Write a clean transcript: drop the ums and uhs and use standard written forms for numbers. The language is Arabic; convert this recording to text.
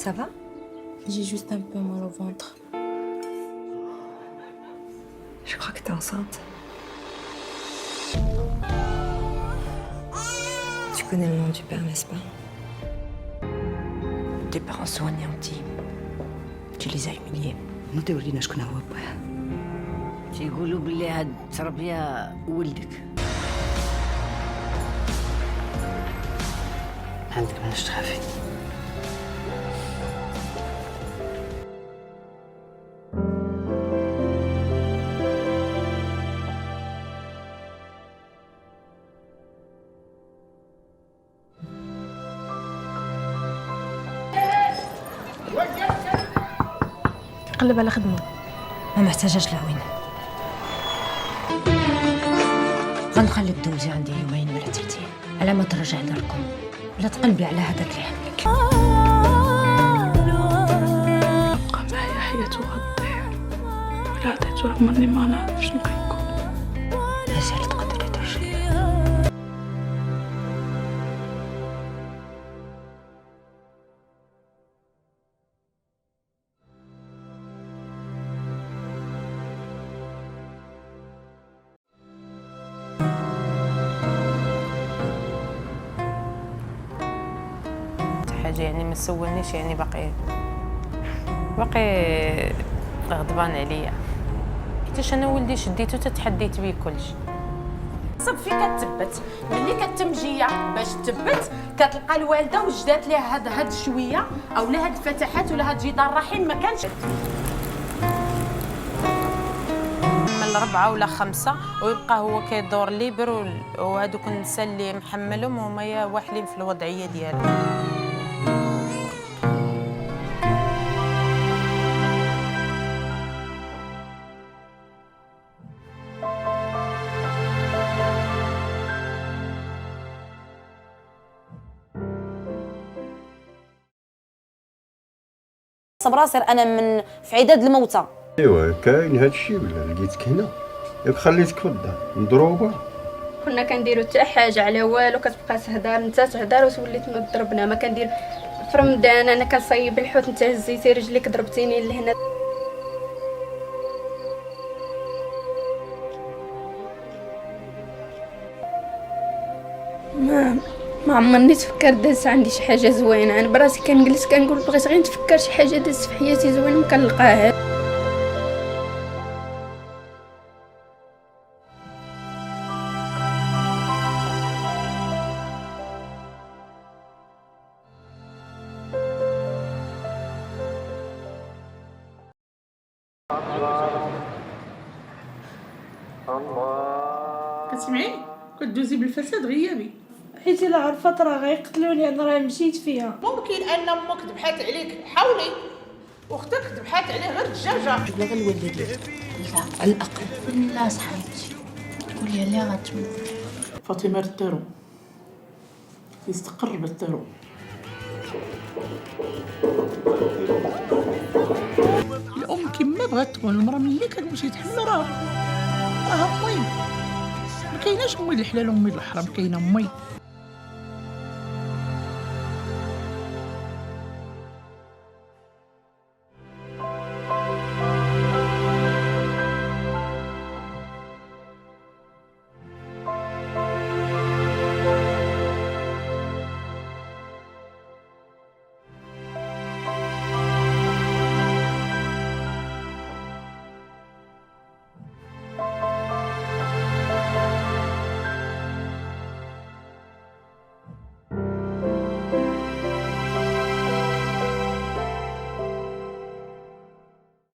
Ça va? J'ai juste un peu mal au ventre. Je crois que t'es enceinte. Tu connais le nom du père, n'est-ce pas? Tes parents sont anéantis. Tu les as humiliés. ما تورينا شكون هو باه. تيقولوا بلي هاد التربية ولدك. عندك مناش تخافي. قلب على خدمة. ما محتاجاش العوين. غنخليك دوزي عندي يومين ولا 3 أيام على ما ترجع داركم ولا تقلبي على هذاك اللي يحملك. بقى معايا حياته غتضيع. إلا عطيتو عمرني ما نعرف شنو غيكون. مازال تقدري ترجعي. حاجه يعني ما سولنيش، يعني باقي غضبان عليا حيتاش انا ولدي شديتو تتحديت بيه كلشي. صب فين كتثبت ملي كتمجيه باش تثبت كتلقى الوالده وجدات ليها هاد شويه او هاد الفتحات ولا هاد جدار الرحم ما كانش من 4 ولا 5 ويبقى هو كيدور ليبر وهادوك النساء اللي محملهم هما واحلين في الوضعيه ديالهم. براسي انا من في عداد الموتى. ايوا كاين هادشي ولا لقيتك هنا ياك خليتك في الدار مضروبه. كنا كنديرو حتى حاجه على والو، كتبقى تهضر انت تهضر وتوليت مضربنا. ما كندير في رمضان انا كنصايب الحوت انت هزيتي رجليك ضربتيني لهنا. ما عمرني تفكر داز عندي شي حاجه زوينه. انا براسي كنجلس كنقول بغيت غير نتفكر شي حاجه داز في حياتي زوينه ما كنلقاها. كتسمعي كدوزي بالفساد غيابي حيت الا عرفت راه غيقتلوني. انا راه مشيت فيها. ممكن ان امك ذبحات عليك حاولي واختك ذبحات عليه غير الدجاجه. لا غنولد لك لا على الاقل لا صحيتي قولي لي غتموت. فاطمه التارو يستقر بالتارو. الام كما بغات تكون المراه ملي كتمشي تحمل راها مهم. ما كايناش امي الحلال وامي الحرام، كاينه امي.